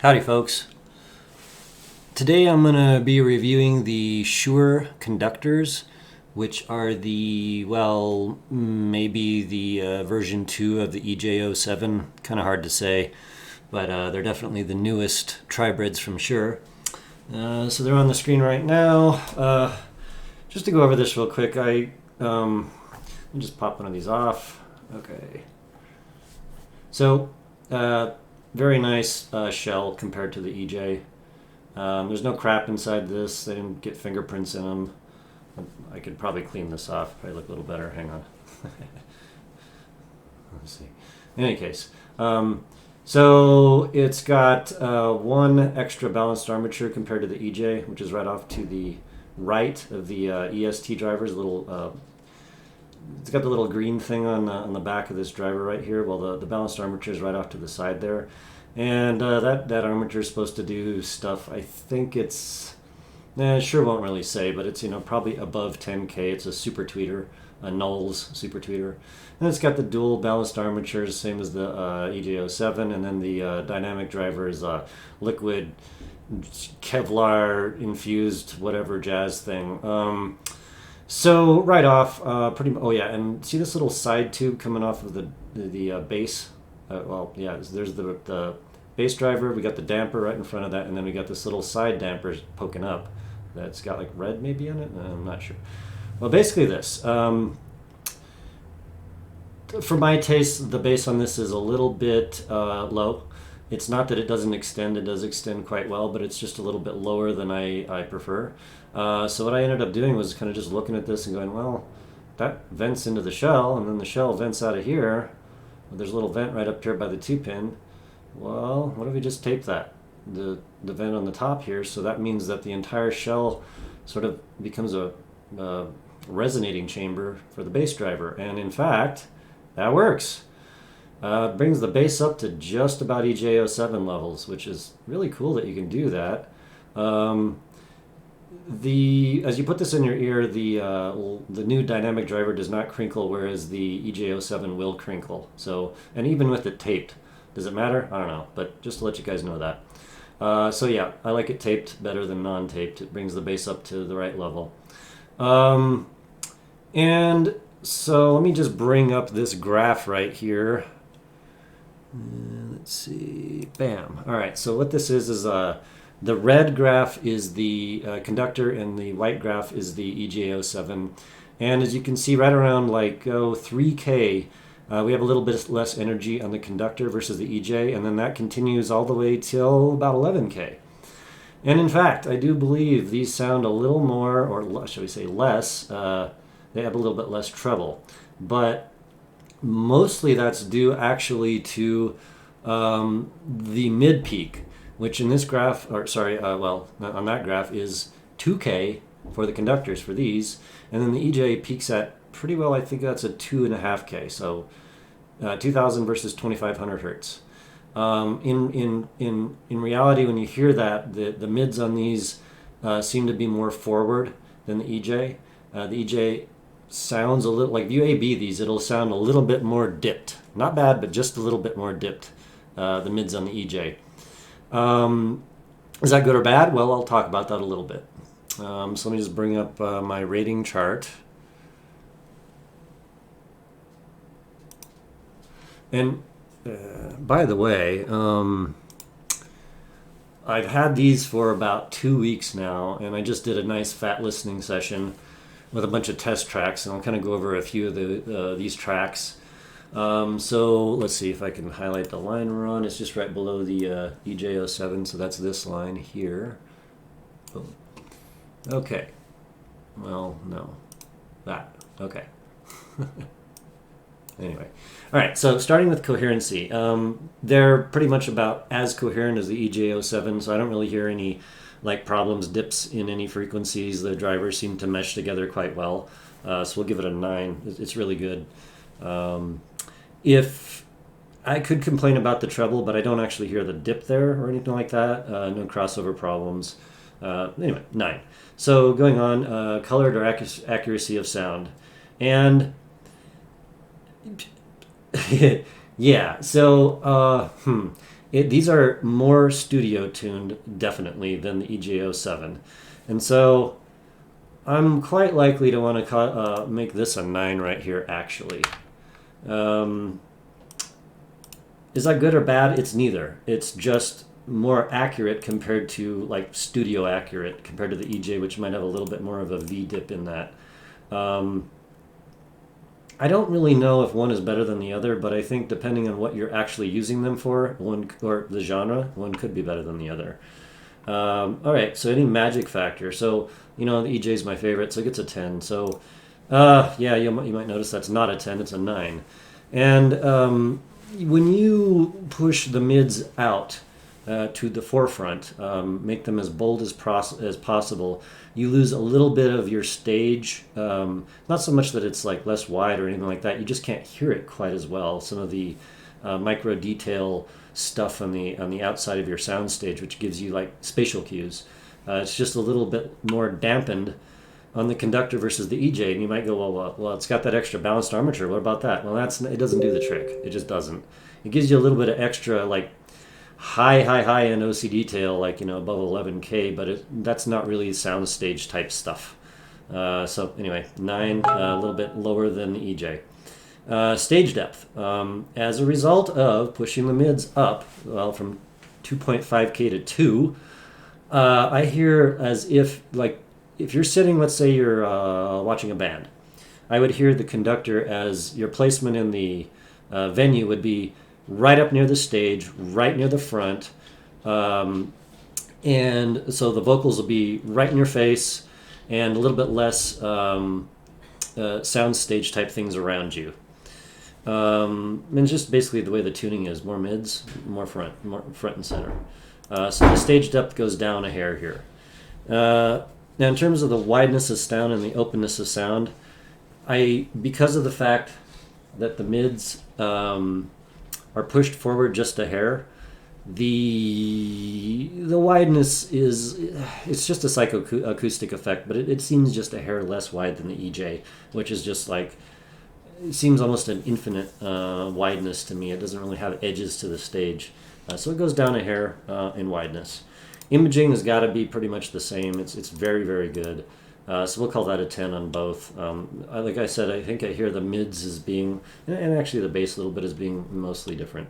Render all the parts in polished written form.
Howdy folks. Today I'm going to be reviewing the Shuoer Conductors, which are maybe the version 2 of the EJ07. Kind of hard to say, but they're definitely the newest tribreds from Shuoer. So they're on the screen right now. Just to go over this real quick, let me just pop one of these off. Okay. So, very nice shell compared to the EJ. There's no crap inside this. They didn't get fingerprints in them. I could probably clean this off. Probably look a little better. Hang on. Let's see. In any case, so it's got one extra balanced armature compared to the EJ, which is right off to the right of the EST drivers. It's got the little green thing on the back of this driver right here. Well, the balanced armature is right off to the side there. And that armature is supposed to do stuff. I think it's, sure won't really say, but it's probably above 10K. It's a super tweeter, a Knowles super tweeter. And it's got the dual balanced armatures, same as the EJ07. And then the dynamic driver is a liquid Kevlar infused whatever jazz thing. So right off, and see this little side tube coming off of the base? There's the base driver. We got the damper right in front of that, and then we got this little side damper poking up that's got like red maybe in it. I'm not sure. Well, basically this. For my taste, the bass on this is a little bit low. It's not that it doesn't extend. It does extend quite well, but it's just a little bit lower than I prefer. So what I ended up doing was kind of just looking at this and going, well, that vents into the shell, and then the shell vents out of here. There's a little vent right up here by the 2-pin. Well, what if we just tape that? The vent on the top here, so that means that the entire shell sort of becomes a resonating chamber for the bass driver. And in fact, that works. Brings the bass up to just about EJ07 levels, which is really cool that you can do that. As you put this in your ear, the new dynamic driver does not crinkle, whereas the EJ07 will crinkle. So, and even with it taped, does it matter? I don't know, but just to let you guys know that. So yeah, I like it taped better than non-taped. It brings the bass up to the right level. And so let me just bring up this graph right here. Let's see, bam. All right, so what this is the red graph is the conductor, and the white graph is the EJ07. And as you can see, right around 3K, we have a little bit less energy on the conductor versus the EJ, and then that continues all the way till about 11K. And in fact, I do believe these sound a little more, or shall we say less, they have a little bit less treble. But mostly that's due actually to the mid peak, which in this graph, on that graph is 2K for the conductors for these, and then the EJ peaks at pretty well, I think that's a 2.5K, so 2,000 versus 2,500 hertz. In reality, when you hear that, the mids on these seem to be more forward than the EJ. The EJ sounds a little, like if you A/B these, it'll sound a little bit more dipped. Not bad, but just a little bit more dipped, the mids on the EJ. Is that good or bad? Well, I'll talk about that a little bit. So let me just bring up my rating chart. And by the way, I've had these for about 2 weeks now, and I just did a nice fat listening session with a bunch of test tracks, and I'll kind of go over a few of these tracks. So let's see if I can highlight the line we're on. It's just right below the EJ07, so that's this line here. Oh. Okay. Well, no. That. Okay. Anyway. All right, so starting with coherency. They're pretty much about as coherent as the EJ07, so I don't really hear any problems, dips in any frequencies. The drivers seem to mesh together quite well. So we'll give it a 9. It's really good. If I could complain about the treble, but I don't actually hear the dip there or anything like that. No crossover problems. Anyway, 9. So going on, colored or accuracy of sound. And yeah, so these are more studio tuned, definitely, than the EJ07. And so I'm quite likely to want to make this a 9 right here, actually. Is that good or bad? It's neither. It's just more accurate compared to, like, studio accurate compared to the EJ, which might have a little bit more of a V dip in that. I don't really know if one is better than the other, but I think depending on what you're actually using them for, one or the genre, one could be better than the other. All right, so any magic factor. So, the EJ is my favorite, so it gets a 10. So, yeah, you might notice that's not a 10, it's a 9. And when you push the mids out to the forefront, make them as bold as possible, you lose a little bit of your stage. Not so much that it's like less wide or anything like that. You just can't hear it quite as well. Some of the micro detail stuff on the outside of your sound stage, which gives you like spatial cues. It's just a little bit more dampened on the conductor versus the EJ, and you might go, well, it's got that extra balanced armature. What about that? Well, it doesn't do the trick. It just doesn't. It gives you a little bit of extra, like high end OC detail, like above 11K, but that's not really soundstage type stuff. So anyway, 9, a little bit lower than the EJ. Stage depth. As a result of pushing the mids up, well, from 2.5K to 2, I hear as if, like, if you're sitting, let's say you're watching a band, I would hear the conductor as your placement in the venue would be right up near the stage, right near the front, and so the vocals will be right in your face and a little bit less sound stage type things around you. And it's just basically the way the tuning is: more mids, more front and center. So the stage depth goes down a hair here. Now, in terms of the wideness of sound and the openness of sound, because of the fact that the mids are pushed forward just a hair, the wideness it's just a psychoacoustic effect, but it seems just a hair less wide than the EJ, which is just like, it seems almost an infinite wideness to me. It doesn't really have edges to the stage, so it goes down a hair in wideness. Imaging has got to be pretty much the same. It's very, very good. So we'll call that a 10 on both. Like I said, I think I hear the mids as being, and actually the bass a little bit as being mostly different.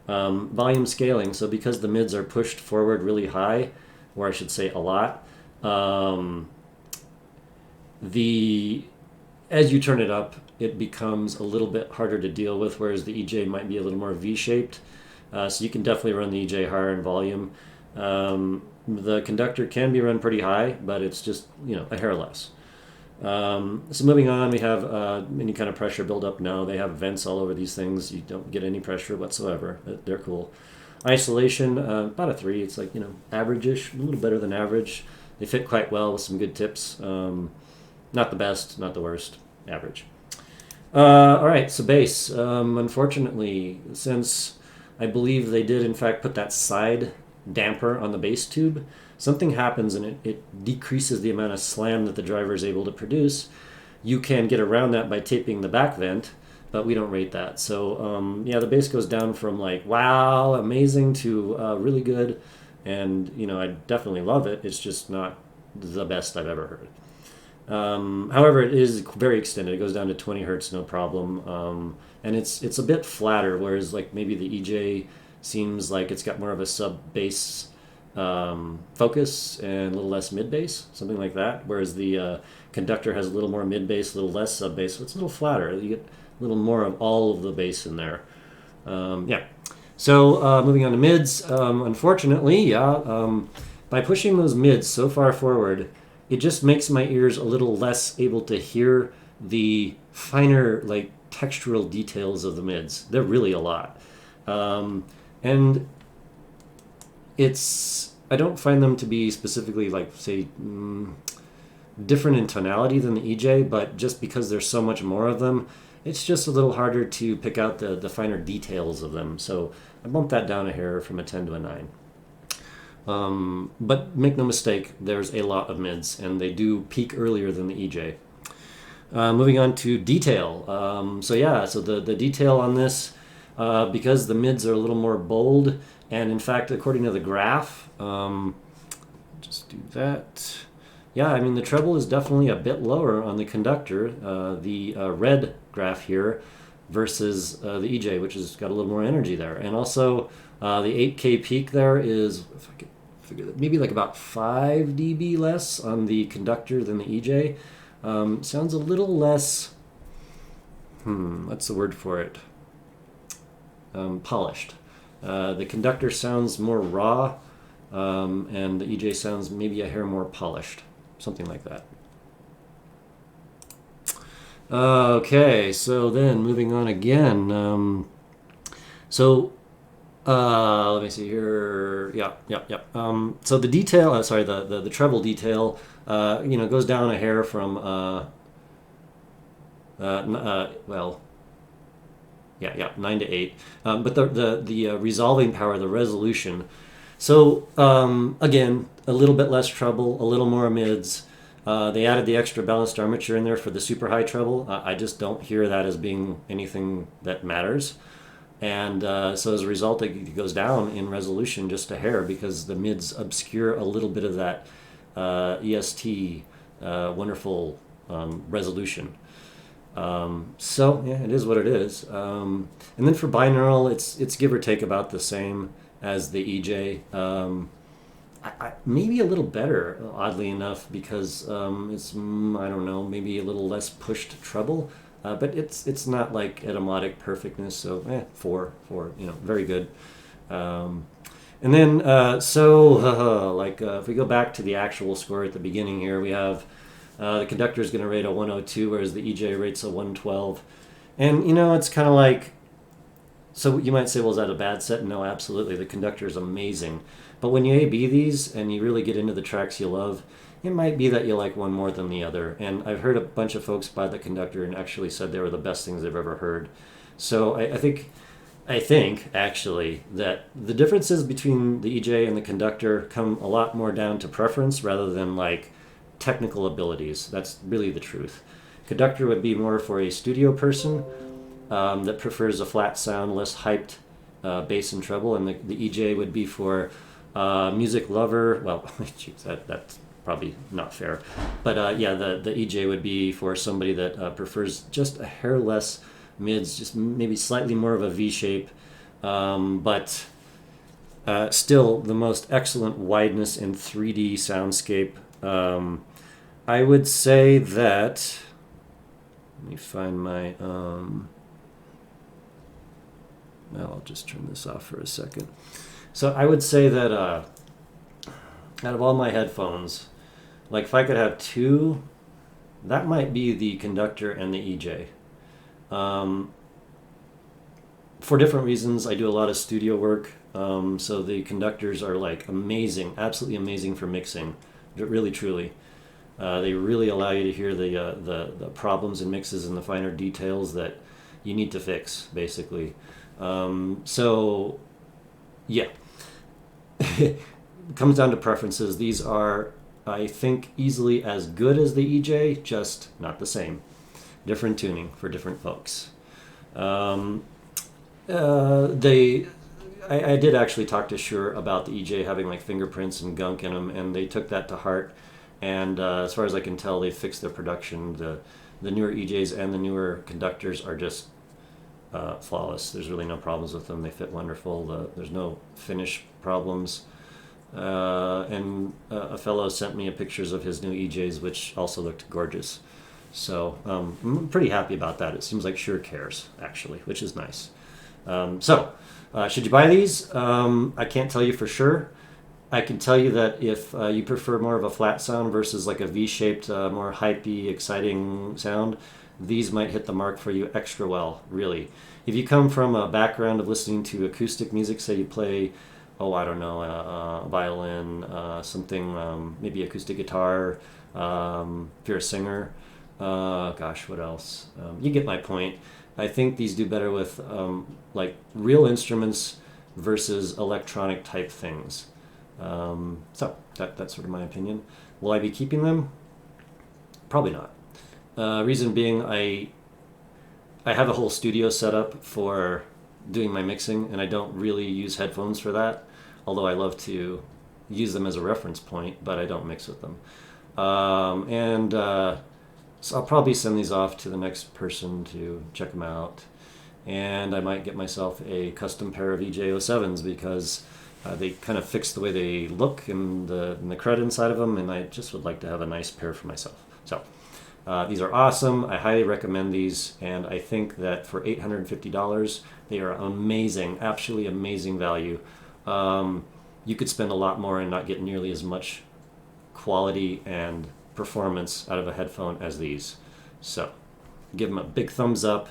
Volume scaling. So because the mids are pushed forward really high, or I should say a lot, as you turn it up, it becomes a little bit harder to deal with, whereas the EJ might be a little more V-shaped. So you can definitely run the EJ higher in volume. The conductor can be run pretty high, but it's just, a hair less. So moving on, we have any kind of pressure buildup. No, they have vents all over these things. You don't get any pressure whatsoever. They're cool. Isolation, about a 3. It's like, average-ish, a little better than average. They fit quite well with some good tips. Not the best, not the worst, average. All right, so bass. Unfortunately, since I believe they did, in fact, put that side damper on the bass tube, something happens and it decreases the amount of slam that the driver is able to produce. You can get around that by taping the back vent, but we don't rate that. So yeah, the bass goes down from like, wow, amazing, to really good, and I definitely love it. It's just not the best I've ever heard. However, it is very extended. It goes down to 20 hertz, no problem, and it's a bit flatter, whereas like maybe the EJ seems like it's got more of a sub-bass focus and a little less mid-bass, something like that, whereas the conductor has a little more mid-bass, a little less sub-bass, so it's a little flatter. You get a little more of all of the bass in there. Yeah. So moving on to mids, unfortunately, by pushing those mids so far forward, it just makes my ears a little less able to hear the finer, like, textural details of the mids. They're really a lot. And I don't find them to be specifically, like, say, different in tonality than the EJ, but just because there's so much more of them, it's just a little harder to pick out the finer details of them. So I bumped that down a hair from a 10 to a 9. But make no mistake, there's a lot of mids, and they do peak earlier than the EJ. Moving on to detail. So the detail on this, because the mids are a little more bold. And in fact, according to the graph, just do that. Yeah, I mean, the treble is definitely a bit lower on the conductor, the red graph here, versus the EJ, which has got a little more energy there. And also, the 8K peak there is, if I could figure that, maybe like about 5 dB less on the conductor than the EJ. Sounds a little less, what's the word for it? Polished. The conductor sounds more raw, and the EJ sounds maybe a hair more polished. Something like that. Okay, so then moving on again. Let me see here. Yeah. So the detail, the treble detail, goes down a hair from, 9 to 8. But the resolving power, the resolution. So again, a little bit less treble, a little more mids. They added the extra balanced armature in there for the super high treble. I just don't hear that as being anything that matters. And so as a result, it goes down in resolution just a hair because the mids obscure a little bit of that EST wonderful resolution. So yeah, it is what it is. And then for binaural, it's give or take about the same as the EJ. Maybe a little better, oddly enough, because it's, I don't know, maybe a little less pushed treble. But it's not like etymologic perfectness, so 4, very good. And then, if we go back to the actual score at the beginning here, we have the conductor is going to rate a 102, whereas the EJ rates a 112. And, it's kind of like, so you might say, well, is that a bad set? No, absolutely. The conductor is amazing. But when you A-B these and you really get into the tracks you love, it might be that you like one more than the other. And I've heard a bunch of folks buy the conductor and actually said they were the best things they've ever heard. So I think actually that the differences between the EJ and the conductor come a lot more down to preference rather than like technical abilities. That's really the truth. Conductor would be more for a studio person that prefers a flat sound, less hyped bass and treble, and the EJ would be for music lover. Well, geez, that's probably not fair, but the EJ would be for somebody that prefers just a hair less mids, just maybe slightly more of a V shape, but still the most excellent wideness and 3D soundscape. I would say that, let me find my, I'll just turn this off for a second. So I would say that out of all my headphones, like if I could have two, that might be the conductor and the EJ. For different reasons, I do a lot of studio work, so the conductors are like amazing, absolutely amazing for mixing, really truly. They really allow you to hear the problems in mixes and the finer details that you need to fix, basically. So, yeah. It comes down to preferences. These are, I think, easily as good as the EJ, just not the same. Different tuning for different folks. I did actually talk to Shuoer about the EJ having like fingerprints and gunk in them, and they took that to heart. And as far as I can tell, they fixed their production. The newer EJs and the newer conductors are just flawless. There's really no problems with them. They fit wonderful. There's no finish problems. And a fellow sent me pictures of his new EJs, which also looked gorgeous. So I'm pretty happy about that. It seems like Shuoer cares, actually, which is nice. Should you buy these? I can't tell you for sure. I can tell you that if you prefer more of a flat sound versus like a V-shaped, more hypey, exciting sound, these might hit the mark for you extra well, really. If you come from a background of listening to acoustic music, say you play, a violin, something, maybe acoustic guitar, if you're a singer, what else? You get my point. I think these do better with like real instruments versus electronic type things. So that's sort of my opinion. Will I be keeping them? Probably not. Reason being, I have a whole studio set up for doing my mixing, and I don't really use headphones for that, although I love to use them as a reference point, but I don't mix with them. So I'll probably send these off to the next person to check them out. And I might get myself a custom pair of EJ07s because they kind of fix the way they look and the crud inside of them, and I just would like to have a nice pair for myself. So these are awesome. I highly recommend these, and I think that for $850, they are amazing, absolutely amazing value. You could spend a lot more and not get nearly as much quality and performance out of a headphone as these. So give them a big thumbs up.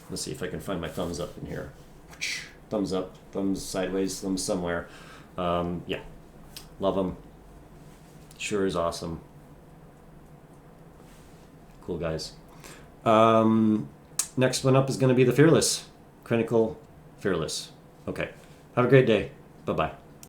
Let's see if I can find my thumbs up in here. Thumbs up, thumbs sideways, thumbs somewhere. Yeah, love them. Shuoer is awesome. Cool guys. Next one up is going to be the Fearless. Critical Fearless. Okay, have a great day. Bye-bye.